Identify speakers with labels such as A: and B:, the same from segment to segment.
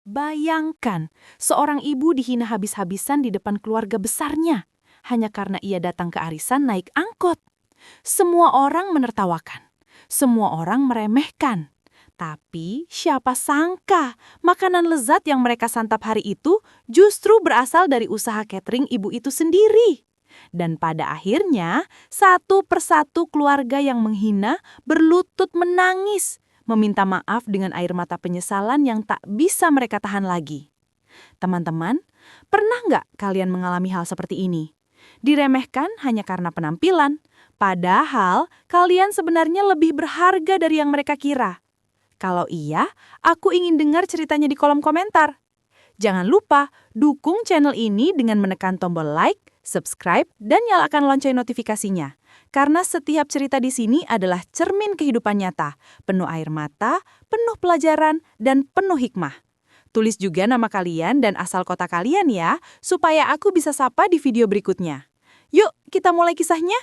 A: Bayangkan, seorang ibu dihina habis-habisan di depan keluarga besarnya, hanya karena ia datang ke arisan naik angkot. Semua orang menertawakan, semua orang meremehkan. Tapi siapa sangka makanan lezat yang mereka santap hari itu justru berasal dari usaha catering ibu itu sendiri. Dan pada akhirnya, satu persatu keluarga yang menghina berlutut menangis, meminta maaf dengan air mata penyesalan yang tak bisa mereka tahan lagi. Teman-teman, pernah nggak kalian mengalami hal seperti ini? Diremehkan hanya karena penampilan, padahal kalian sebenarnya lebih berharga dari yang mereka kira. Kalau iya, aku ingin dengar ceritanya di kolom komentar. Jangan lupa dukung channel ini dengan menekan tombol like, subscribe, dan nyalakan lonceng notifikasinya. Karena setiap cerita di sini adalah cermin kehidupan nyata, penuh air mata, penuh pelajaran, dan penuh hikmah. Tulis juga nama kalian dan asal kota kalian ya, supaya aku bisa sapa di video berikutnya. Yuk, kita mulai kisahnya.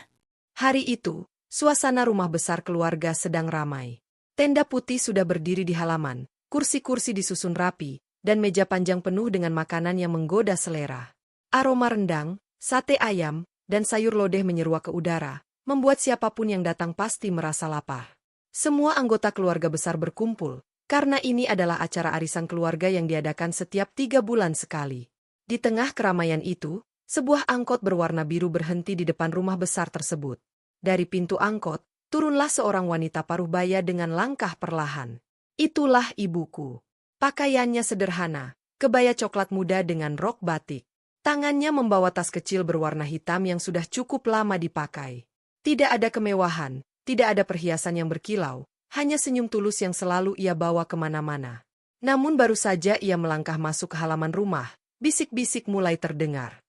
B: Hari itu, suasana rumah besar keluarga sedang ramai. Tenda putih sudah berdiri di halaman, kursi-kursi disusun rapi, dan meja panjang penuh dengan makanan yang menggoda selera. Aroma rendang, sate ayam, dan sayur lodeh menyeruak ke udara, membuat siapapun yang datang pasti merasa lapar. Semua anggota keluarga besar berkumpul, karena ini adalah acara arisan keluarga yang diadakan setiap 3 bulan sekali. Di tengah keramaian itu, sebuah angkot berwarna biru berhenti di depan rumah besar tersebut. Dari pintu angkot, turunlah seorang wanita paruh baya dengan langkah perlahan. Itulah ibuku. Pakaiannya sederhana, kebaya coklat muda dengan rok batik. Tangannya membawa tas kecil berwarna hitam yang sudah cukup lama dipakai. Tidak ada kemewahan, tidak ada perhiasan yang berkilau, hanya senyum tulus yang selalu ia bawa kemana-mana. Namun baru saja ia melangkah masuk ke halaman rumah, bisik-bisik mulai terdengar.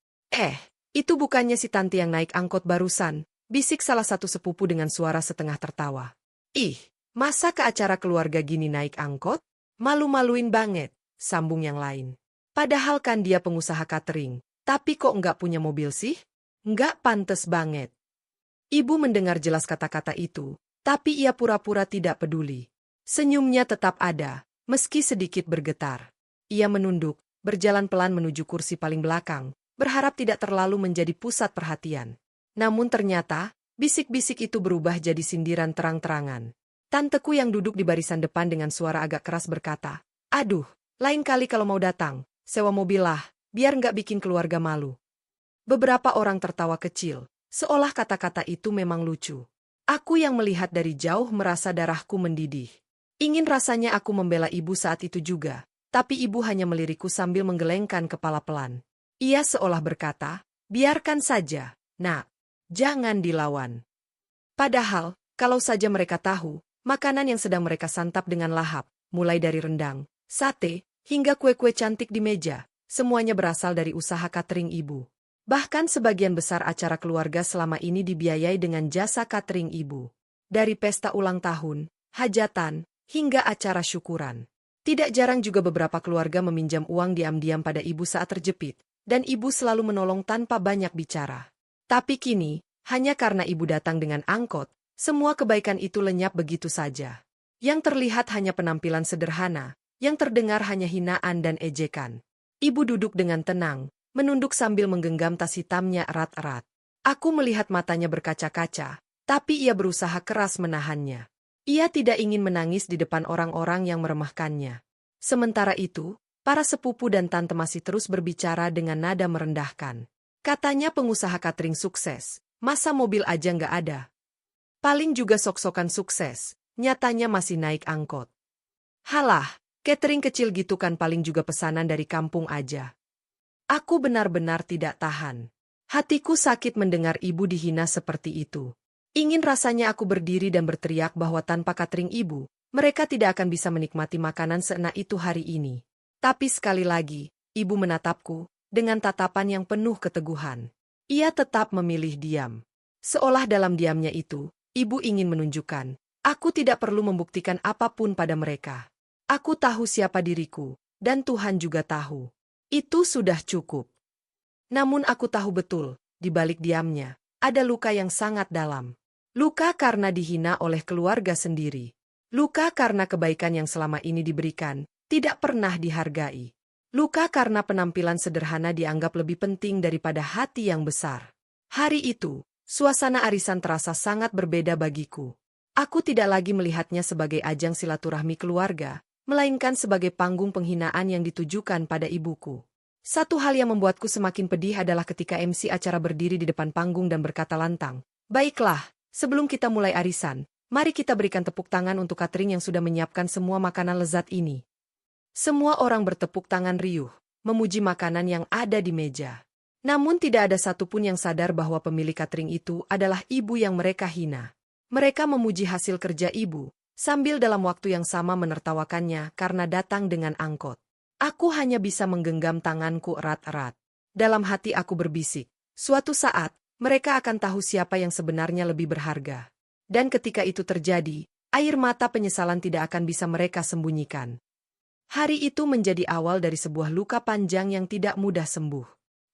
B: Itu bukannya si Tanti yang naik angkot barusan, bisik salah satu sepupu dengan suara setengah tertawa. Ih, masa ke acara keluarga gini naik angkot? Malu-maluin banget, sambung yang lain. Padahal kan dia pengusaha catering, tapi kok nggak punya mobil sih? Nggak pantes banget. Ibu mendengar jelas kata-kata itu, tapi ia pura-pura tidak peduli. Senyumnya tetap ada, meski sedikit bergetar. Ia menunduk, berjalan pelan menuju kursi paling belakang, berharap tidak terlalu menjadi pusat perhatian. Namun ternyata, bisik-bisik itu berubah jadi sindiran terang-terangan. Tanteku yang duduk di barisan depan dengan suara agak keras berkata, "Aduh, lain kali kalau mau datang, sewa mobil lah, biar nggak bikin keluarga malu." Beberapa orang tertawa kecil, seolah kata-kata itu memang lucu. Aku yang melihat dari jauh merasa darahku mendidih. Ingin rasanya aku membela ibu saat itu juga, tapi ibu hanya melirikku sambil menggelengkan kepala pelan. Ia seolah berkata, "Biarkan saja, nak. Jangan dilawan." Padahal, kalau saja mereka tahu, makanan yang sedang mereka santap dengan lahap, mulai dari rendang, sate, hingga kue-kue cantik di meja, semuanya berasal dari usaha catering ibu. Bahkan sebagian besar acara keluarga selama ini dibiayai dengan jasa catering ibu. Dari pesta ulang tahun, hajatan, hingga acara syukuran. Tidak jarang juga beberapa keluarga meminjam uang diam-diam pada ibu saat terjepit, dan ibu selalu menolong tanpa banyak bicara. Tapi kini, hanya karena ibu datang dengan angkot, semua kebaikan itu lenyap begitu saja. Yang terlihat hanya penampilan sederhana, yang terdengar hanya hinaan dan ejekan. Ibu duduk dengan tenang, menunduk sambil menggenggam tas hitamnya erat-erat. Aku melihat matanya berkaca-kaca, tapi ia berusaha keras menahannya. Ia tidak ingin menangis di depan orang-orang yang meremehkannya. Sementara itu, para sepupu dan tante masih terus berbicara dengan nada merendahkan. Katanya pengusaha catering sukses, masa mobil aja nggak ada. Paling juga sok-sokan sukses, nyatanya masih naik angkot. Halah, catering kecil gitu kan paling juga pesanan dari kampung aja. Aku benar-benar tidak tahan. Hatiku sakit mendengar ibu dihina seperti itu. Ingin rasanya aku berdiri dan berteriak bahwa tanpa catering ibu, mereka tidak akan bisa menikmati makanan seenak itu hari ini. Tapi sekali lagi, ibu menatapku, dengan tatapan yang penuh keteguhan. Ia tetap memilih diam. Seolah dalam diamnya itu, ibu ingin menunjukkan, aku tidak perlu membuktikan apapun pada mereka. Aku tahu siapa diriku, dan Tuhan juga tahu. Itu sudah cukup. Namun aku tahu betul, di balik diamnya, ada luka yang sangat dalam. Luka karena dihina oleh keluarga sendiri. Luka karena kebaikan yang selama ini diberikan, tidak pernah dihargai. Luka karena penampilan sederhana dianggap lebih penting daripada hati yang besar. Hari itu, suasana arisan terasa sangat berbeda bagiku. Aku tidak lagi melihatnya sebagai ajang silaturahmi keluarga, melainkan sebagai panggung penghinaan yang ditujukan pada ibuku. Satu hal yang membuatku semakin pedih adalah ketika MC acara berdiri di depan panggung dan berkata lantang, "Baiklah, sebelum kita mulai arisan, mari kita berikan tepuk tangan untuk catering yang sudah menyiapkan semua makanan lezat ini." Semua orang bertepuk tangan riuh, memuji makanan yang ada di meja. Namun tidak ada satupun yang sadar bahwa pemilik catering itu adalah ibu yang mereka hina. Mereka memuji hasil kerja ibu, sambil dalam waktu yang sama menertawakannya karena datang dengan angkot. Aku hanya bisa menggenggam tanganku erat-erat. Dalam hati aku berbisik, suatu saat, mereka akan tahu siapa yang sebenarnya lebih berharga. Dan ketika itu terjadi, air mata penyesalan tidak akan bisa mereka sembunyikan. Hari itu menjadi awal dari sebuah luka panjang yang tidak mudah sembuh.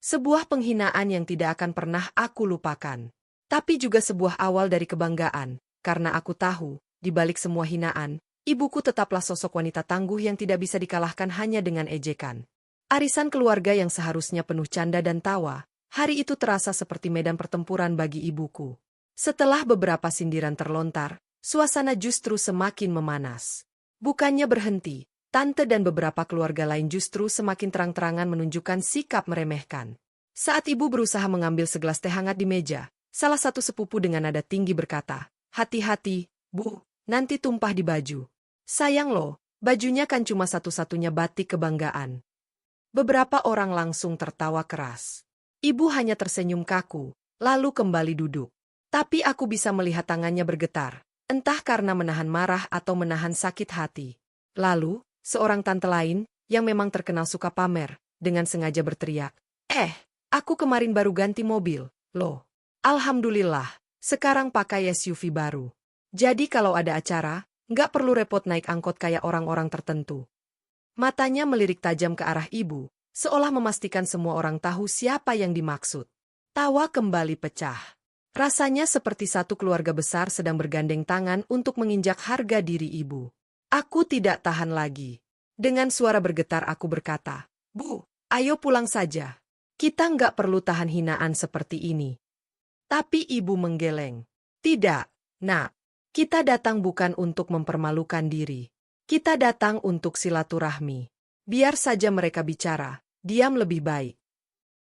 B: Sebuah penghinaan yang tidak akan pernah aku lupakan. Tapi juga sebuah awal dari kebanggaan, karena aku tahu, di balik semua hinaan, ibuku tetaplah sosok wanita tangguh yang tidak bisa dikalahkan hanya dengan ejekan. Arisan keluarga yang seharusnya penuh canda dan tawa, hari itu terasa seperti medan pertempuran bagi ibuku. Setelah beberapa sindiran terlontar, suasana justru semakin memanas. Bukannya berhenti, tante dan beberapa keluarga lain justru semakin terang-terangan menunjukkan sikap meremehkan. Saat ibu berusaha mengambil segelas teh hangat di meja, salah satu sepupu dengan nada tinggi berkata, "Hati-hati, Bu, nanti tumpah di baju." Sayang loh, bajunya kan cuma satu-satunya batik kebanggaan. Beberapa orang langsung tertawa keras. Ibu hanya tersenyum kaku, lalu kembali duduk. Tapi aku bisa melihat tangannya bergetar, entah karena menahan marah atau menahan sakit hati. Lalu, seorang tante lain, yang memang terkenal suka pamer, dengan sengaja berteriak, aku kemarin baru ganti mobil, loh. Alhamdulillah, sekarang pakai SUV baru. Jadi kalau ada acara, nggak perlu repot naik angkot kayak orang-orang tertentu." Matanya melirik tajam ke arah ibu, seolah memastikan semua orang tahu siapa yang dimaksud. Tawa kembali pecah. Rasanya seperti satu keluarga besar sedang bergandeng tangan untuk menginjak harga diri ibu. Aku tidak tahan lagi. Dengan suara bergetar aku berkata, "Bu, ayo pulang saja. Kita nggak perlu tahan hinaan seperti ini." Tapi ibu menggeleng. "Tidak, Nak. Kita datang bukan untuk mempermalukan diri. Kita datang untuk silaturahmi. Biar saja mereka bicara, diam lebih baik."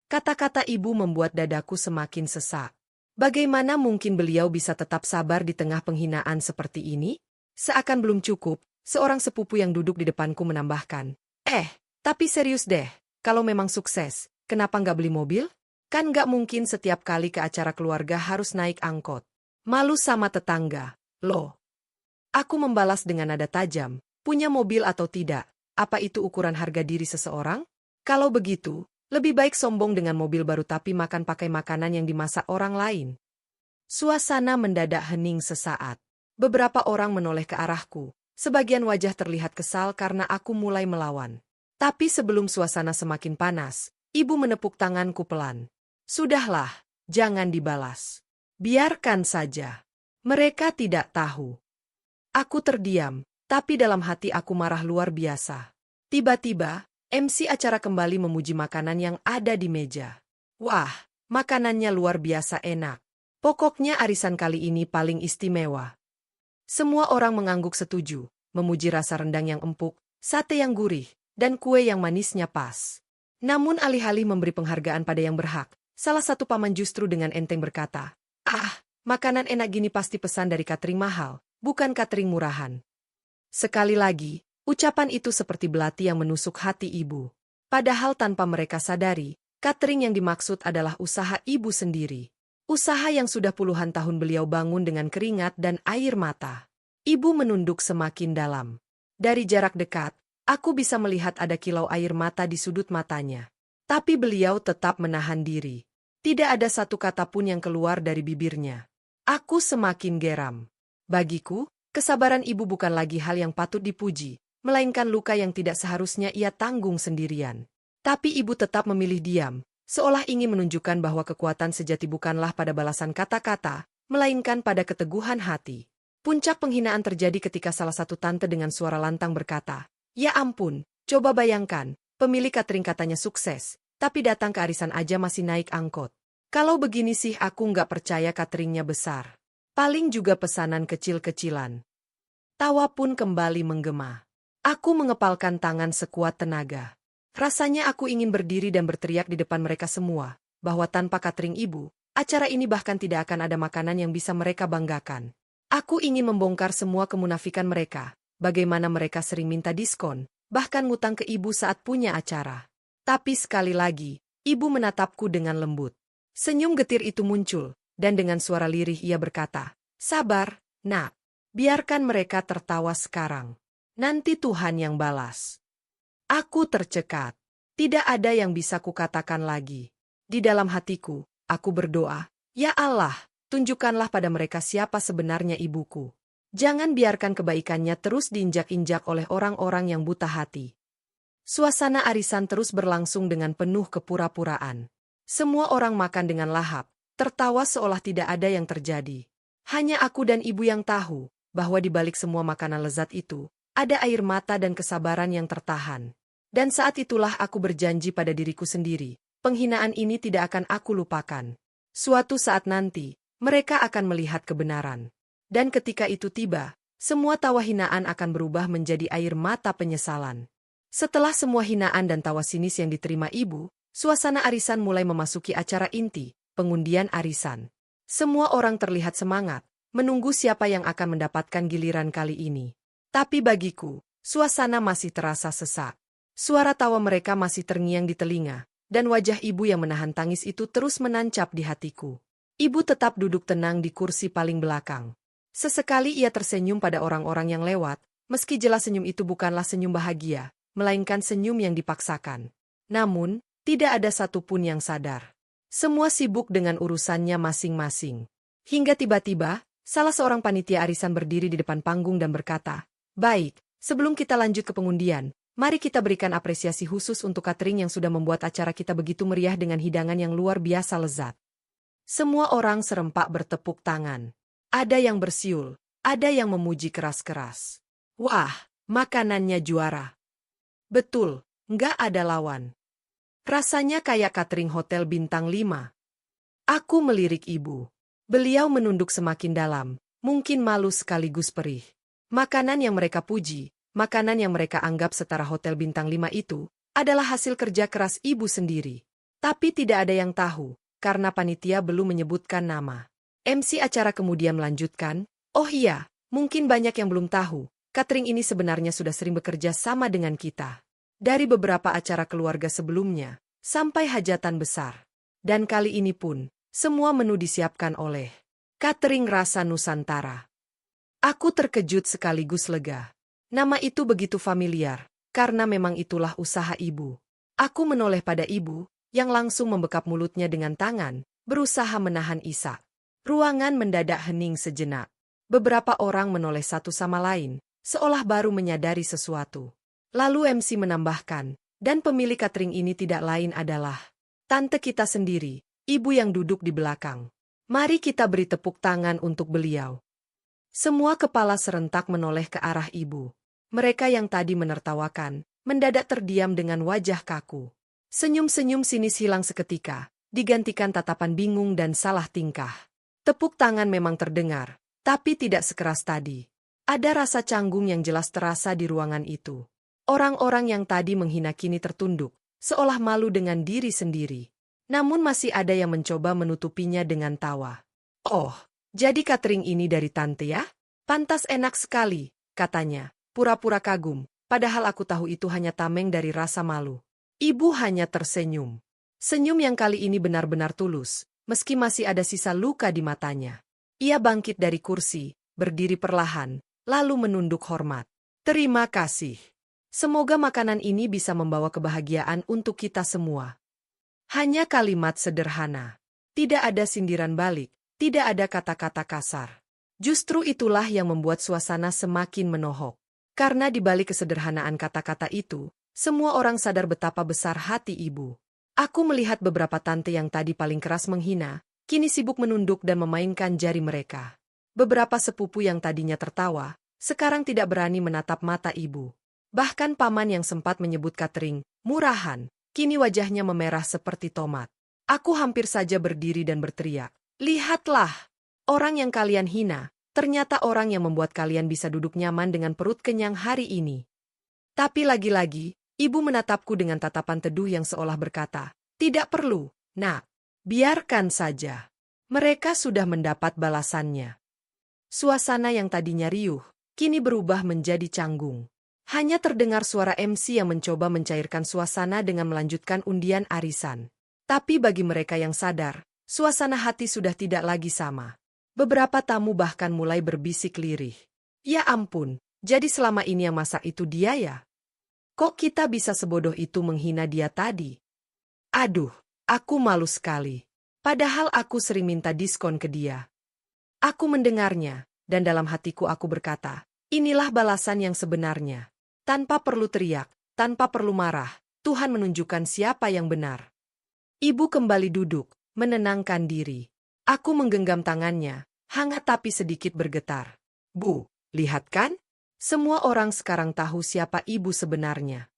B: Kata-kata ibu membuat dadaku semakin sesak. Bagaimana mungkin beliau bisa tetap sabar di tengah penghinaan seperti ini? Seakan belum cukup, seorang sepupu yang duduk di depanku menambahkan, tapi serius deh, kalau memang sukses, kenapa nggak beli mobil? Kan nggak mungkin setiap kali ke acara keluarga harus naik angkot. Malu sama tetangga, loh." Aku membalas dengan nada tajam, punya mobil atau tidak, apa itu ukuran harga diri seseorang? Kalau begitu, lebih baik sombong dengan mobil baru tapi makan pakai makanan yang dimasak orang lain. Suasana mendadak hening sesaat. Beberapa orang menoleh ke arahku. Sebagian wajah terlihat kesal karena aku mulai melawan. Tapi sebelum suasana semakin panas, ibu menepuk tanganku pelan. "Sudahlah, jangan dibalas. Biarkan saja. Mereka tidak tahu." Aku terdiam, tapi dalam hati aku marah luar biasa. Tiba-tiba, MC acara kembali memuji makanan yang ada di meja. Wah, makanannya luar biasa enak. Pokoknya arisan kali ini paling istimewa. Semua orang mengangguk setuju, memuji rasa rendang yang empuk, sate yang gurih, dan kue yang manisnya pas. Namun alih-alih memberi penghargaan pada yang berhak, salah satu paman justru dengan enteng berkata, makanan enak gini pasti pesan dari catering mahal, bukan catering murahan." Sekali lagi, ucapan itu seperti belati yang menusuk hati ibu. Padahal tanpa mereka sadari, catering yang dimaksud adalah usaha ibu sendiri. Usaha yang sudah puluhan tahun beliau bangun dengan keringat dan air mata. Ibu menunduk semakin dalam. Dari jarak dekat, aku bisa melihat ada kilau air mata di sudut matanya. Tapi beliau tetap menahan diri. Tidak ada satu kata pun yang keluar dari bibirnya. Aku semakin geram. Bagiku, kesabaran ibu bukan lagi hal yang patut dipuji, melainkan luka yang tidak seharusnya ia tanggung sendirian. Tapi ibu tetap memilih diam, seolah ingin menunjukkan bahwa kekuatan sejati bukanlah pada balasan kata-kata, melainkan pada keteguhan hati. Puncak penghinaan terjadi ketika salah satu tante dengan suara lantang berkata, Ya ampun, coba bayangkan, pemilik catering katanya sukses, tapi datang ke arisan aja masih naik angkot. Kalau begini sih aku nggak percaya cateringnya besar. Paling juga pesanan kecil-kecilan. Tawa pun kembali menggema. Aku mengepalkan tangan sekuat tenaga. Rasanya aku ingin berdiri dan berteriak di depan mereka semua, bahwa tanpa catering ibu, acara ini bahkan tidak akan ada makanan yang bisa mereka banggakan. Aku ingin membongkar semua kemunafikan mereka, bagaimana mereka sering minta diskon, bahkan ngutang ke ibu saat punya acara. Tapi sekali lagi, ibu menatapku dengan lembut. Senyum getir itu muncul, dan dengan suara lirih ia berkata, "Sabar, nak. Biarkan mereka tertawa sekarang. Nanti Tuhan yang balas." Aku tercekat. Tidak ada yang bisa kukatakan lagi. Di dalam hatiku, aku berdoa, "Ya Allah, tunjukkanlah pada mereka siapa sebenarnya ibuku. Jangan biarkan kebaikannya terus diinjak-injak oleh orang-orang yang buta hati." Suasana arisan terus berlangsung dengan penuh kepura-puraan. Semua orang makan dengan lahap, tertawa seolah tidak ada yang terjadi. Hanya aku dan ibu yang tahu bahwa di balik semua makanan lezat itu, ada air mata dan kesabaran yang tertahan. Dan saat itulah aku berjanji pada diriku sendiri, penghinaan ini tidak akan aku lupakan. Suatu saat nanti, mereka akan melihat kebenaran. Dan ketika itu tiba, semua tawa hinaan akan berubah menjadi air mata penyesalan. Setelah semua hinaan dan tawa sinis yang diterima ibu, suasana arisan mulai memasuki acara inti, pengundian arisan. Semua orang terlihat semangat, menunggu siapa yang akan mendapatkan giliran kali ini. Tapi bagiku, suasana masih terasa sesak. Suara tawa mereka masih terngiang di telinga, dan wajah ibu yang menahan tangis itu terus menancap di hatiku. Ibu tetap duduk tenang di kursi paling belakang. Sesekali ia tersenyum pada orang-orang yang lewat, meski jelas senyum itu bukanlah senyum bahagia, melainkan senyum yang dipaksakan. Namun, tidak ada satupun yang sadar. Semua sibuk dengan urusannya masing-masing. Hingga tiba-tiba, salah seorang panitia arisan berdiri di depan panggung dan berkata, "Baik, sebelum kita lanjut ke pengundian, mari kita berikan apresiasi khusus untuk catering yang sudah membuat acara kita begitu meriah dengan hidangan yang luar biasa lezat." Semua orang serempak bertepuk tangan. Ada yang bersiul, ada yang memuji keras-keras. "Wah, makanannya juara. Betul, nggak ada lawan. Rasanya kayak catering hotel bintang 5. Aku melirik ibu. Beliau menunduk semakin dalam, mungkin malu sekaligus perih. Makanan yang mereka puji, makanan yang mereka anggap setara hotel bintang 5 itu, adalah hasil kerja keras ibu sendiri. Tapi tidak ada yang tahu, karena panitia belum menyebutkan nama. MC acara kemudian melanjutkan, "Oh iya, mungkin banyak yang belum tahu, catering ini sebenarnya sudah sering bekerja sama dengan kita. Dari beberapa acara keluarga sebelumnya, sampai hajatan besar. Dan kali ini pun, semua menu disiapkan oleh Catering Rasa Nusantara." Aku terkejut sekaligus lega. Nama itu begitu familiar, karena memang itulah usaha ibu. Aku menoleh pada ibu, yang langsung membekap mulutnya dengan tangan, berusaha menahan isak. Ruangan mendadak hening sejenak. Beberapa orang menoleh satu sama lain, seolah baru menyadari sesuatu. Lalu MC menambahkan, dan pemilik catering ini tidak lain adalah tante kita sendiri, ibu yang duduk di belakang. Mari kita beri tepuk tangan untuk beliau. Semua kepala serentak menoleh ke arah ibu. Mereka yang tadi menertawakan, mendadak terdiam dengan wajah kaku. Senyum-senyum sinis hilang seketika, digantikan tatapan bingung dan salah tingkah. Tepuk tangan memang terdengar, tapi tidak sekeras tadi. Ada rasa canggung yang jelas terasa di ruangan itu. Orang-orang yang tadi menghina kini tertunduk, seolah malu dengan diri sendiri. Namun masih ada yang mencoba menutupinya dengan tawa. "Oh, jadi catering ini dari tante ya? Pantas enak sekali," katanya, pura-pura kagum, padahal aku tahu itu hanya tameng dari rasa malu. Ibu hanya tersenyum. Senyum yang kali ini benar-benar tulus, meski masih ada sisa luka di matanya. Ia bangkit dari kursi, berdiri perlahan, lalu menunduk hormat. "Terima kasih. Semoga makanan ini bisa membawa kebahagiaan untuk kita semua." Hanya kalimat sederhana. Tidak ada sindiran balik, tidak ada kata-kata kasar. Justru itulah yang membuat suasana semakin menohok. Karena di balik kesederhanaan kata-kata itu, semua orang sadar betapa besar hati ibu. Aku melihat beberapa tante yang tadi paling keras menghina, kini sibuk menunduk dan memainkan jari mereka. Beberapa sepupu yang tadinya tertawa, sekarang tidak berani menatap mata ibu. Bahkan paman yang sempat menyebut catering murahan, kini wajahnya memerah seperti tomat. Aku hampir saja berdiri dan berteriak, "Lihatlah! Orang yang kalian hina, ternyata orang yang membuat kalian bisa duduk nyaman dengan perut kenyang hari ini." Tapi lagi-lagi, ibu menatapku dengan tatapan teduh yang seolah berkata, "Tidak perlu, nak. Biarkan saja. Mereka sudah mendapat balasannya." Suasana yang tadinya riuh, kini berubah menjadi canggung. Hanya terdengar suara MC yang mencoba mencairkan suasana dengan melanjutkan undian arisan. Tapi bagi mereka yang sadar, suasana hati sudah tidak lagi sama. Beberapa tamu bahkan mulai berbisik lirih. "Ya ampun, jadi selama ini yang masak itu dia ya? Kok kita bisa sebodoh itu menghina dia tadi? Aduh, aku malu sekali. Padahal aku sering minta diskon ke dia." Aku mendengarnya, dan dalam hatiku aku berkata, inilah balasan yang sebenarnya. Tanpa perlu teriak, tanpa perlu marah, Tuhan menunjukkan siapa yang benar. Ibu kembali duduk, menenangkan diri. Aku menggenggam tangannya, hangat tapi sedikit bergetar. "Bu, lihat kan? Semua orang sekarang tahu siapa ibu sebenarnya."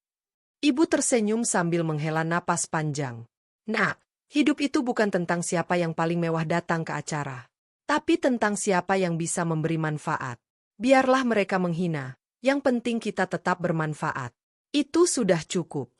B: Ibu tersenyum sambil menghela napas panjang. "Nak, hidup itu bukan tentang siapa yang paling mewah datang ke acara, tapi tentang siapa yang bisa memberi manfaat. Biarlah mereka menghina, yang penting kita tetap bermanfaat. Itu sudah cukup."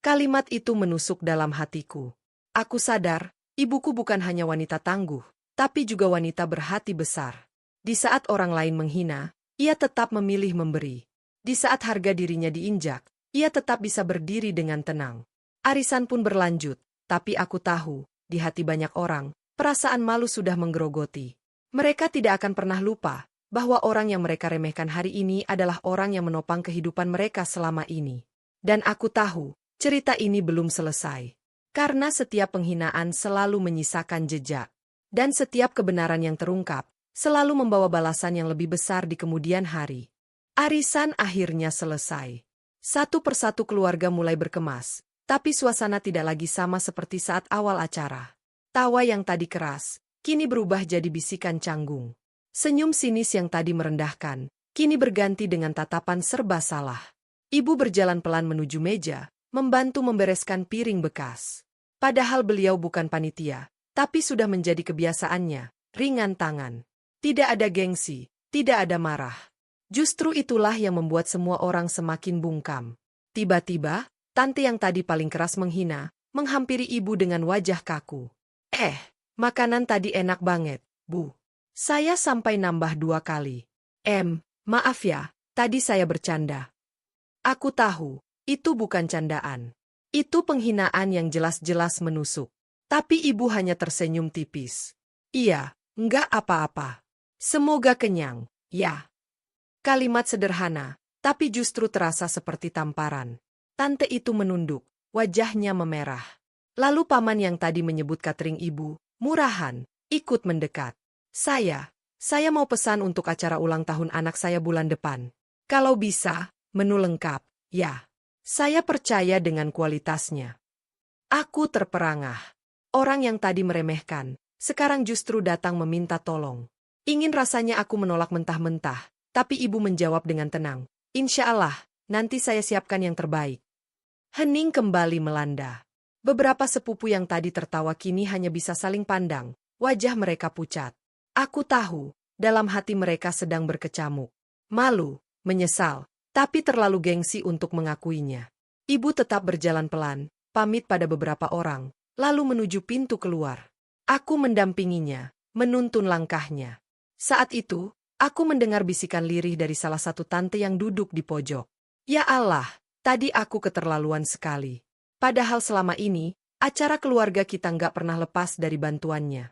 B: Kalimat itu menusuk dalam hatiku. Aku sadar, ibuku bukan hanya wanita tangguh, tapi juga wanita berhati besar. Di saat orang lain menghina, ia tetap memilih memberi. Di saat harga dirinya diinjak, ia tetap bisa berdiri dengan tenang. Arisan pun berlanjut, tapi aku tahu, di hati banyak orang, perasaan malu sudah menggerogoti. Mereka tidak akan pernah lupa bahwa orang yang mereka remehkan hari ini adalah orang yang menopang kehidupan mereka selama ini. Dan aku tahu, cerita ini belum selesai. Karena setiap penghinaan selalu menyisakan jejak. Dan setiap kebenaran yang terungkap, selalu membawa balasan yang lebih besar di kemudian hari. Arisan akhirnya selesai. Satu persatu keluarga mulai berkemas, tapi suasana tidak lagi sama seperti saat awal acara. Tawa yang tadi keras, kini berubah jadi bisikan canggung. Senyum sinis yang tadi merendahkan, kini berganti dengan tatapan serba salah. Ibu berjalan pelan menuju meja, membantu membereskan piring bekas. Padahal beliau bukan panitia, tapi sudah menjadi kebiasaannya, ringan tangan. Tidak ada gengsi, tidak ada marah. Justru itulah yang membuat semua orang semakin bungkam. Tiba-tiba, tante yang tadi paling keras menghina, menghampiri ibu dengan wajah kaku. Makanan tadi enak banget, Bu. Saya sampai nambah 2 kali. Maaf ya, tadi saya bercanda." Aku tahu, itu bukan candaan. Itu penghinaan yang jelas-jelas menusuk. Tapi ibu hanya tersenyum tipis. "Iya, enggak apa-apa. Semoga kenyang, ya." Kalimat sederhana, tapi justru terasa seperti tamparan. Tante itu menunduk, wajahnya memerah. Lalu paman yang tadi menyebut catering ibu, murahan, ikut mendekat. Saya mau pesan untuk acara ulang tahun anak saya bulan depan. Kalau bisa, menu lengkap, ya. Saya percaya dengan kualitasnya." Aku terperangah. Orang yang tadi meremehkan, sekarang justru datang meminta tolong. Ingin rasanya aku menolak mentah-mentah, tapi ibu menjawab dengan tenang. "Insya Allah, nanti saya siapkan yang terbaik." Hening kembali melanda. Beberapa sepupu yang tadi tertawa kini hanya bisa saling pandang, wajah mereka pucat. Aku tahu, dalam hati mereka sedang berkecamuk. Malu, menyesal, tapi terlalu gengsi untuk mengakuinya. Ibu tetap berjalan pelan, pamit pada beberapa orang, lalu menuju pintu keluar. Aku mendampinginya, menuntun langkahnya. Saat itu, aku mendengar bisikan lirih dari salah satu tante yang duduk di pojok. "Ya Allah, tadi aku keterlaluan sekali. Padahal selama ini, acara keluarga kita nggak pernah lepas dari bantuannya."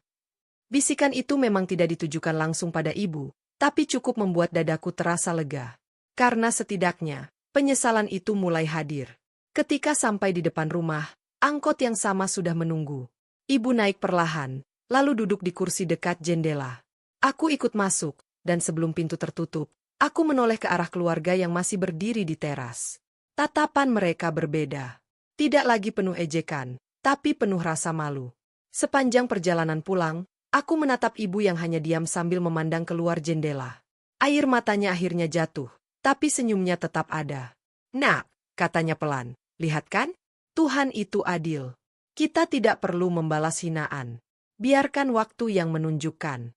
B: Bisikan itu memang tidak ditujukan langsung pada ibu, tapi cukup membuat dadaku terasa lega. Karena setidaknya, penyesalan itu mulai hadir. Ketika sampai di depan rumah, angkot yang sama sudah menunggu. Ibu naik perlahan, lalu duduk di kursi dekat jendela. Aku ikut masuk, dan sebelum pintu tertutup, aku menoleh ke arah keluarga yang masih berdiri di teras. Tatapan mereka berbeda. Tidak lagi penuh ejekan, tapi penuh rasa malu. Sepanjang perjalanan pulang, aku menatap ibu yang hanya diam sambil memandang keluar jendela. Air matanya akhirnya jatuh, tapi senyumnya tetap ada. "Nak," katanya pelan, "lihat kan? Tuhan itu adil. Kita tidak perlu membalas hinaan. Biarkan waktu yang menunjukkan."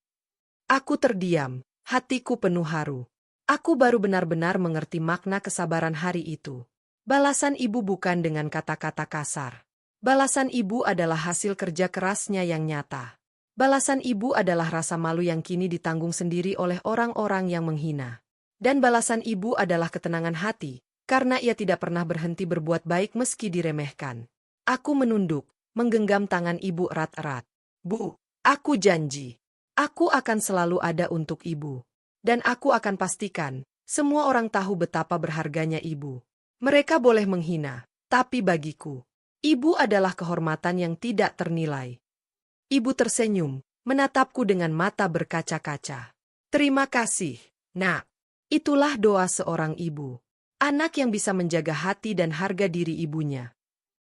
B: Aku terdiam, hatiku penuh haru. Aku baru benar-benar mengerti makna kesabaran hari itu. Balasan ibu bukan dengan kata-kata kasar. Balasan ibu adalah hasil kerja kerasnya yang nyata. Balasan ibu adalah rasa malu yang kini ditanggung sendiri oleh orang-orang yang menghina. Dan balasan ibu adalah ketenangan hati, karena ia tidak pernah berhenti berbuat baik meski diremehkan. Aku menunduk, menggenggam tangan ibu erat-erat. "Bu, aku janji. Aku akan selalu ada untuk ibu. Dan aku akan pastikan, semua orang tahu betapa berharganya ibu. Mereka boleh menghina, tapi bagiku, ibu adalah kehormatan yang tidak ternilai." Ibu tersenyum, menatapku dengan mata berkaca-kaca. "Terima kasih, Nak." Itulah doa seorang ibu. Anak yang bisa menjaga hati dan harga diri ibunya.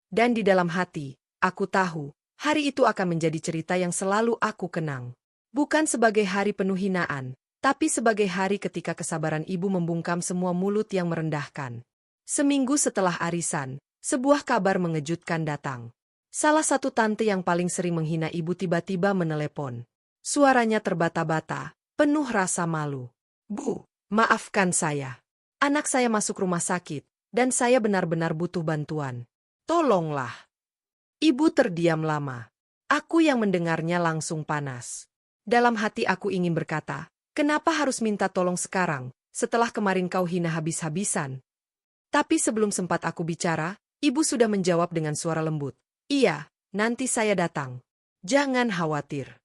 B: Dan di dalam hati, aku tahu, hari itu akan menjadi cerita yang selalu aku kenang. Bukan sebagai hari penuh hinaan, tapi sebagai hari ketika kesabaran ibu membungkam semua mulut yang merendahkan. Seminggu setelah arisan, sebuah kabar mengejutkan datang. Salah satu tante yang paling sering menghina ibu tiba-tiba menelepon. Suaranya terbata-bata, penuh rasa malu. "Bu, maafkan saya. Anak saya masuk rumah sakit, dan saya benar-benar butuh bantuan. Tolonglah." Ibu terdiam lama. Aku yang mendengarnya langsung panas. Dalam hati aku ingin berkata, "Kenapa harus minta tolong sekarang, setelah kemarin kau hina habis-habisan?" Tapi sebelum sempat aku bicara, ibu sudah menjawab dengan suara lembut. "Iya, nanti saya datang. Jangan khawatir."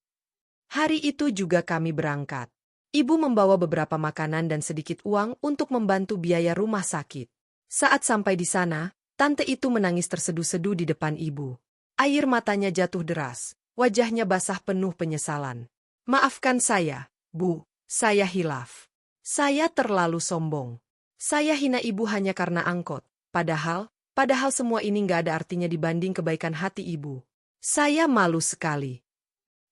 B: Hari itu juga kami berangkat. Ibu membawa beberapa makanan dan sedikit uang untuk membantu biaya rumah sakit. Saat sampai di sana, tante itu menangis terseduh-seduh di depan ibu. Air matanya jatuh deras, wajahnya basah penuh penyesalan. "Maafkan saya, Bu, saya hilaf. Saya terlalu sombong. Saya hina ibu hanya karena angkot. Padahal semua ini nggak ada artinya dibanding kebaikan hati ibu. Saya malu sekali."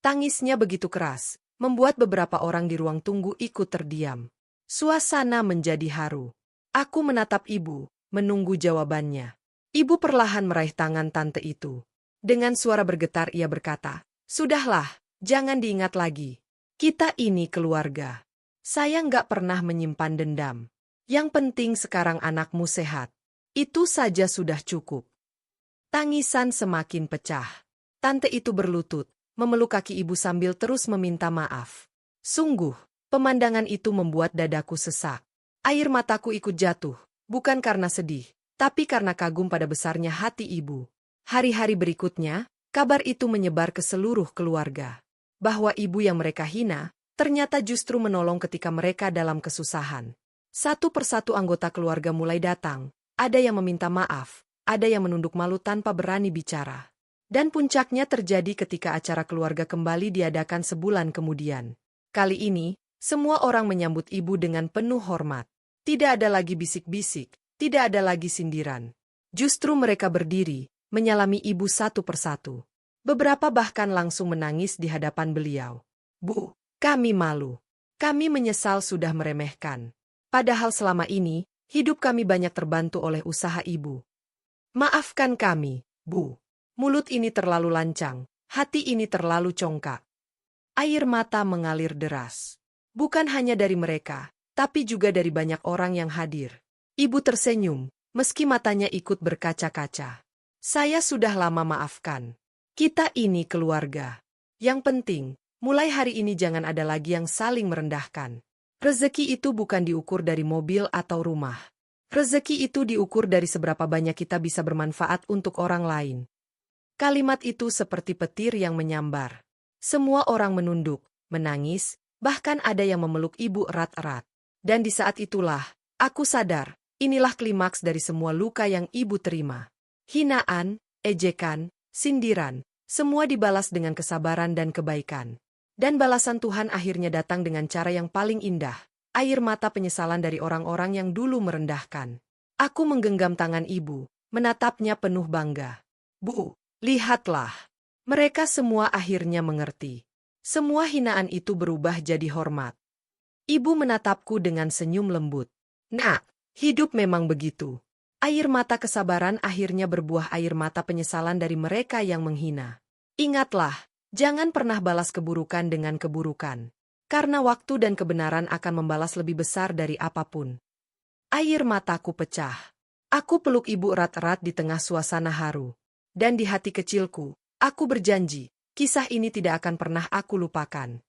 B: Tangisnya begitu keras, membuat beberapa orang di ruang tunggu ikut terdiam. Suasana menjadi haru. Aku menatap ibu, menunggu jawabannya. Ibu perlahan meraih tangan tante itu. Dengan suara bergetar ia berkata, "Sudahlah, jangan diingat lagi. Kita ini keluarga. Saya nggak pernah menyimpan dendam. Yang penting sekarang anakmu sehat. Itu saja sudah cukup." Tangisan semakin pecah. Tante itu berlutut, memeluk kaki ibu sambil terus meminta maaf. Sungguh, pemandangan itu membuat dadaku sesak. Air mataku ikut jatuh, bukan karena sedih, tapi karena kagum pada besarnya hati ibu. Hari-hari berikutnya, kabar itu menyebar ke seluruh keluarga. Bahwa ibu yang mereka hina, ternyata justru menolong ketika mereka dalam kesusahan. Satu persatu anggota keluarga mulai datang, ada yang meminta maaf, ada yang menunduk malu tanpa berani bicara. Dan puncaknya terjadi ketika acara keluarga kembali diadakan sebulan kemudian. Kali ini, semua orang menyambut ibu dengan penuh hormat. Tidak ada lagi bisik-bisik, tidak ada lagi sindiran. Justru mereka berdiri, menyalami ibu satu persatu. Beberapa bahkan langsung menangis di hadapan beliau. "Bu, kami malu. Kami menyesal sudah meremehkan. Padahal selama ini, hidup kami banyak terbantu oleh usaha ibu. Maafkan kami, Bu. Mulut ini terlalu lancang, hati ini terlalu congkak." Air mata mengalir deras. Bukan hanya dari mereka, tapi juga dari banyak orang yang hadir. Ibu tersenyum, meski matanya ikut berkaca-kaca. "Saya sudah lama maafkan. Kita ini keluarga. Yang penting, mulai hari ini jangan ada lagi yang saling merendahkan. Rezeki itu bukan diukur dari mobil atau rumah. Rezeki itu diukur dari seberapa banyak kita bisa bermanfaat untuk orang lain." Kalimat itu seperti petir yang menyambar. Semua orang menunduk, menangis, bahkan ada yang memeluk ibu erat-erat. Dan di saat itulah, aku sadar, inilah klimaks dari semua luka yang ibu terima. Hinaan, ejekan, sindiran, semua dibalas dengan kesabaran dan kebaikan. Dan balasan Tuhan akhirnya datang dengan cara yang paling indah, air mata penyesalan dari orang-orang yang dulu merendahkan. Aku menggenggam tangan ibu, menatapnya penuh bangga. "Bu, lihatlah, mereka semua akhirnya mengerti. Semua hinaan itu berubah jadi hormat." Ibu menatapku dengan senyum lembut. "Nak, hidup memang begitu. Air mata kesabaran akhirnya berbuah air mata penyesalan dari mereka yang menghina. Ingatlah, jangan pernah balas keburukan dengan keburukan. Karena waktu dan kebenaran akan membalas lebih besar dari apapun. Air mataku pecah. Aku peluk ibu erat-erat di tengah suasana haru. Dan di hati kecilku, aku berjanji, kisah ini tidak akan pernah aku lupakan.